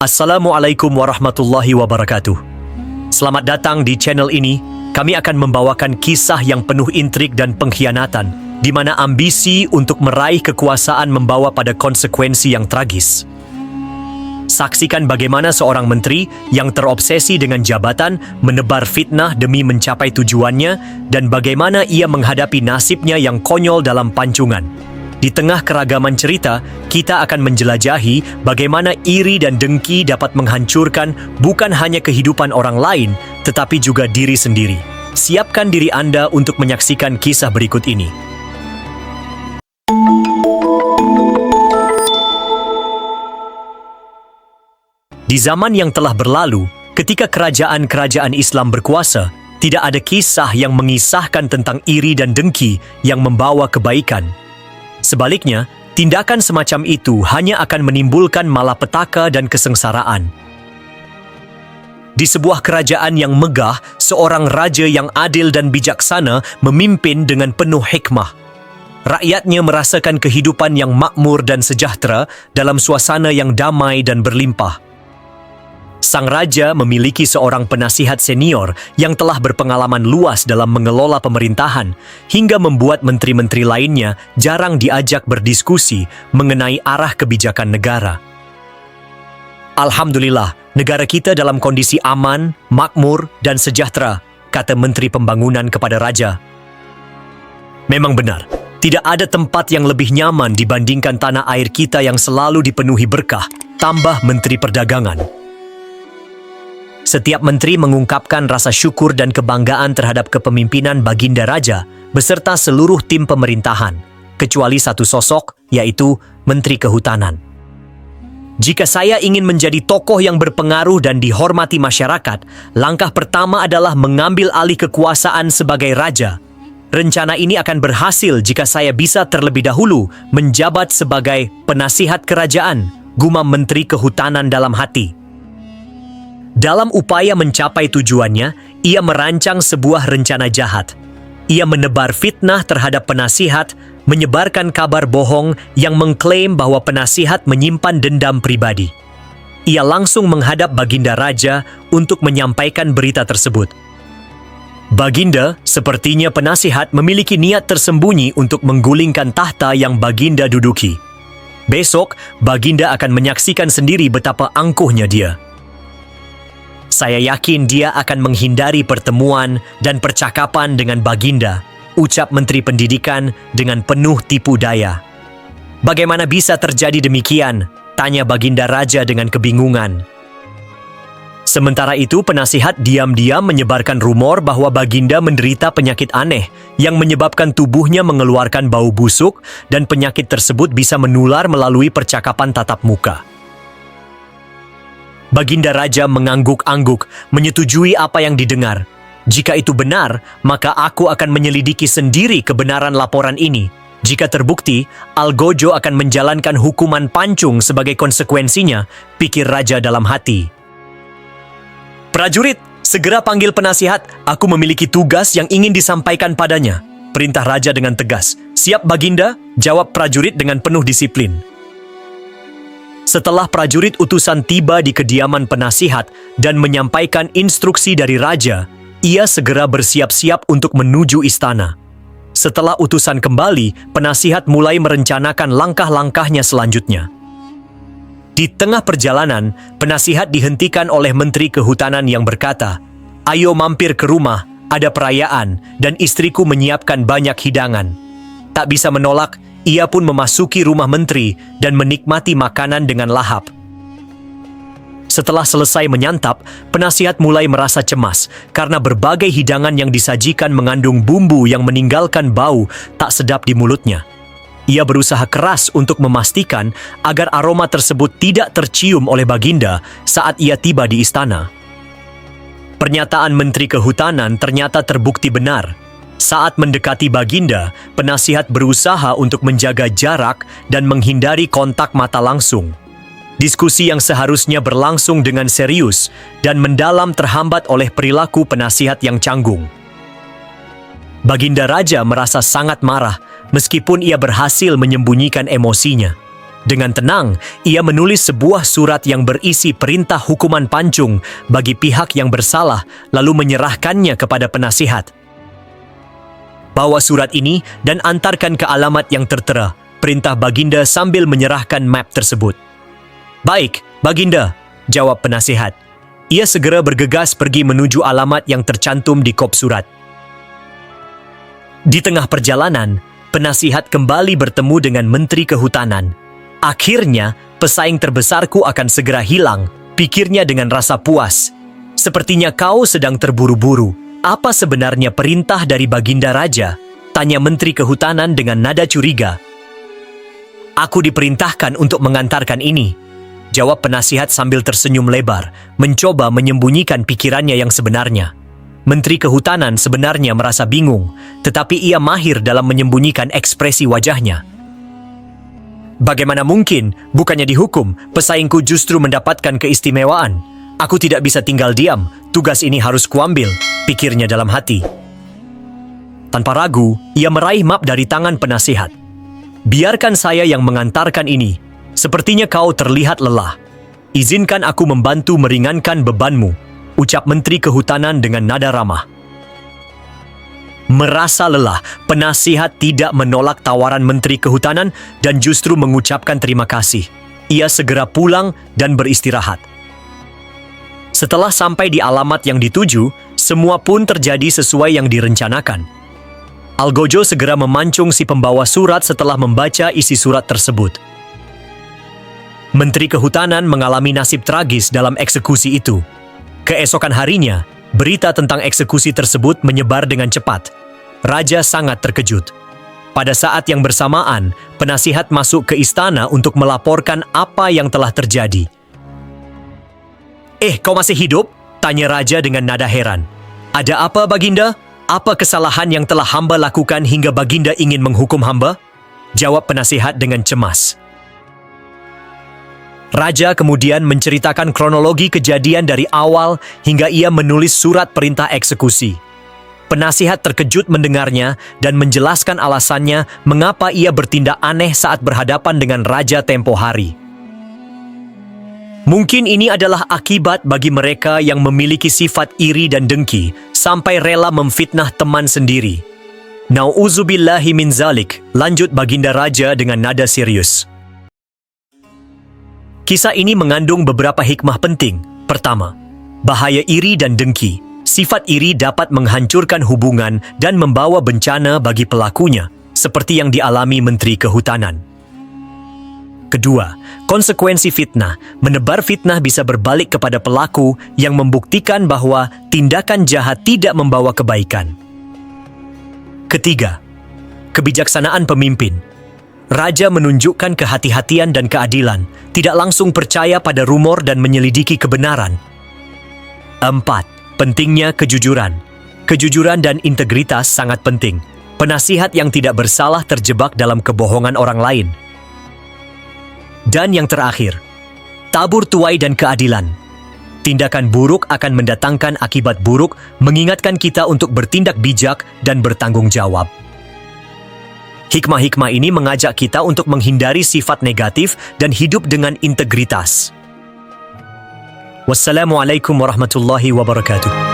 Assalamualaikum warahmatullahi wabarakatuh. Selamat datang di channel ini. Kami akan membawakan kisah yang penuh intrik dan pengkhianatan, di mana ambisi untuk meraih kekuasaan membawa pada konsekuensi yang tragis. Saksikan bagaimana seorang menteri yang terobsesi dengan jabatan menebar fitnah demi mencapai tujuannya dan bagaimana ia menghadapi nasibnya yang konyol dalam pancungan. Di tengah keragaman cerita, kita akan menjelajahi bagaimana iri dan dengki dapat menghancurkan bukan hanya kehidupan orang lain, tetapi juga diri sendiri. Siapkan diri Anda untuk menyaksikan kisah berikut ini. Di zaman yang telah berlalu, ketika kerajaan-kerajaan Islam berkuasa, tidak ada kisah yang mengisahkan tentang iri dan dengki yang membawa kebaikan. Sebaliknya, tindakan semacam itu hanya akan menimbulkan malapetaka dan kesengsaraan. Di sebuah kerajaan yang megah, seorang raja yang adil dan bijaksana memimpin dengan penuh hikmah. Rakyatnya merasakan kehidupan yang makmur dan sejahtera dalam suasana yang damai dan berlimpah. Sang raja memiliki seorang penasihat senior yang telah berpengalaman luas dalam mengelola pemerintahan, hingga membuat menteri-menteri lainnya jarang diajak berdiskusi mengenai arah kebijakan negara. Alhamdulillah, negara kita dalam kondisi aman, makmur, dan sejahtera, kata Menteri Pembangunan kepada raja. Memang benar, tidak ada tempat yang lebih nyaman dibandingkan tanah air kita yang selalu dipenuhi berkah, tambah Menteri Perdagangan. Setiap menteri mengungkapkan rasa syukur dan kebanggaan terhadap kepemimpinan Baginda Raja beserta seluruh tim pemerintahan, kecuali satu sosok, yaitu Menteri Kehutanan. Jika saya ingin menjadi tokoh yang berpengaruh dan dihormati masyarakat, langkah pertama adalah mengambil alih kekuasaan sebagai raja. Rencana ini akan berhasil jika saya bisa terlebih dahulu menjabat sebagai penasihat kerajaan, gumam Menteri Kehutanan dalam hati. Dalam upaya mencapai tujuannya, ia merancang sebuah rencana jahat. Ia menebar fitnah terhadap penasihat, menyebarkan kabar bohong yang mengklaim bahwa penasihat menyimpan dendam pribadi. Ia langsung menghadap Baginda Raja untuk menyampaikan berita tersebut. Baginda, sepertinya penasihat memiliki niat tersembunyi untuk menggulingkan tahta yang Baginda duduki. Besok, Baginda akan menyaksikan sendiri betapa angkuhnya dia. Saya yakin dia akan menghindari pertemuan dan percakapan dengan Baginda, ucap Menteri Pendidikan dengan penuh tipu daya. Bagaimana bisa terjadi demikian? Tanya Baginda Raja dengan kebingungan. Sementara itu, penasihat diam-diam menyebarkan rumor bahwa Baginda menderita penyakit aneh yang menyebabkan tubuhnya mengeluarkan bau busuk dan penyakit tersebut bisa menular melalui percakapan tatap muka. Baginda Raja mengangguk-angguk, menyetujui apa yang didengar. Jika itu benar, maka aku akan menyelidiki sendiri kebenaran laporan ini. Jika terbukti, Algojo akan menjalankan hukuman pancung sebagai konsekuensinya, pikir Raja dalam hati. Prajurit, segera panggil penasihat. Aku memiliki tugas yang ingin disampaikan padanya. Perintah Raja dengan tegas. Siap Baginda, jawab prajurit dengan penuh disiplin. Setelah prajurit utusan tiba di kediaman penasihat dan menyampaikan instruksi dari raja, ia segera bersiap-siap untuk menuju istana. Setelah utusan kembali, penasihat mulai merencanakan langkah-langkahnya selanjutnya. Di tengah perjalanan, penasihat dihentikan oleh Menteri Kehutanan yang berkata, "Ayo mampir ke rumah, ada perayaan, dan istriku menyiapkan banyak hidangan." Tak bisa menolak, ia pun memasuki rumah menteri dan menikmati makanan dengan lahap. Setelah selesai menyantap, penasihat mulai merasa cemas karena berbagai hidangan yang disajikan mengandung bumbu yang meninggalkan bau tak sedap di mulutnya. Ia berusaha keras untuk memastikan agar aroma tersebut tidak tercium oleh Baginda saat ia tiba di istana. Pernyataan Menteri Kehutanan ternyata terbukti benar. Saat mendekati Baginda, penasihat berusaha untuk menjaga jarak dan menghindari kontak mata langsung. Diskusi yang seharusnya berlangsung dengan serius dan mendalam terhambat oleh perilaku penasihat yang canggung. Baginda Raja merasa sangat marah meskipun ia berhasil menyembunyikan emosinya. Dengan tenang, ia menulis sebuah surat yang berisi perintah hukuman pancung bagi pihak yang bersalah, lalu menyerahkannya kepada penasihat. Bawa surat ini dan antarkan ke alamat yang tertera, perintah Baginda sambil menyerahkan map tersebut. Baik, Baginda, jawab penasihat. Ia segera bergegas pergi menuju alamat yang tercantum di kop surat. Di tengah perjalanan, penasihat kembali bertemu dengan Menteri Kehutanan. Akhirnya, pesaing terbesarku akan segera hilang, pikirnya dengan rasa puas. Sepertinya kau sedang terburu-buru. Apa sebenarnya perintah dari Baginda Raja? Tanya Menteri Kehutanan dengan nada curiga. Aku diperintahkan untuk mengantarkan ini, jawab penasihat sambil tersenyum lebar, mencoba menyembunyikan pikirannya yang sebenarnya. Menteri Kehutanan sebenarnya merasa bingung, tetapi ia mahir dalam menyembunyikan ekspresi wajahnya. Bagaimana mungkin, bukannya dihukum, pesaingku justru mendapatkan keistimewaan. Aku tidak bisa tinggal diam, tugas ini harus kuambil, pikirnya dalam hati. Tanpa ragu, ia meraih map dari tangan penasihat. Biarkan saya yang mengantarkan ini. Sepertinya kau terlihat lelah. Izinkan aku membantu meringankan bebanmu, ucap Menteri Kehutanan dengan nada ramah. Merasa lelah, penasihat tidak menolak tawaran Menteri Kehutanan dan justru mengucapkan terima kasih. Ia segera pulang dan beristirahat. Setelah sampai di alamat yang dituju, semua pun terjadi sesuai yang direncanakan. Algojo segera memancung si pembawa surat setelah membaca isi surat tersebut. Menteri Kehutanan mengalami nasib tragis dalam eksekusi itu. Keesokan harinya, berita tentang eksekusi tersebut menyebar dengan cepat. Raja sangat terkejut. Pada saat yang bersamaan, penasihat masuk ke istana untuk melaporkan apa yang telah terjadi. Kau masih hidup? Tanya Raja dengan nada heran. Ada apa, Baginda? Apa kesalahan yang telah hamba lakukan hingga Baginda ingin menghukum hamba? Jawab penasihat dengan cemas. Raja kemudian menceritakan kronologi kejadian dari awal hingga ia menulis surat perintah eksekusi. Penasihat terkejut mendengarnya dan menjelaskan alasannya mengapa ia bertindak aneh saat berhadapan dengan raja tempo hari. Mungkin ini adalah akibat bagi mereka yang memiliki sifat iri dan dengki sampai rela memfitnah teman sendiri. Nauzubillahi min zalik, lanjut Baginda Raja dengan nada serius. Kisah ini mengandung beberapa hikmah penting. Pertama, bahaya iri dan dengki. Sifat iri dapat menghancurkan hubungan dan membawa bencana bagi pelakunya, seperti yang dialami Menteri Kehutanan. Kedua, konsekuensi fitnah. Menebar fitnah bisa berbalik kepada pelaku yang membuktikan bahwa tindakan jahat tidak membawa kebaikan. Ketiga, kebijaksanaan pemimpin. Raja menunjukkan kehati-hatian dan keadilan, tidak langsung percaya pada rumor dan menyelidiki kebenaran. 4. Pentingnya kejujuran. Kejujuran dan integritas sangat penting. Penasihat yang tidak bersalah terjebak dalam kebohongan orang lain. Dan yang terakhir, tabur tuai dan keadilan. Tindakan buruk akan mendatangkan akibat buruk, mengingatkan kita untuk bertindak bijak dan bertanggung jawab. Hikmah-hikmah ini mengajak kita untuk menghindari sifat negatif dan hidup dengan integritas. Wassalamualaikum warahmatullahi wabarakatuh.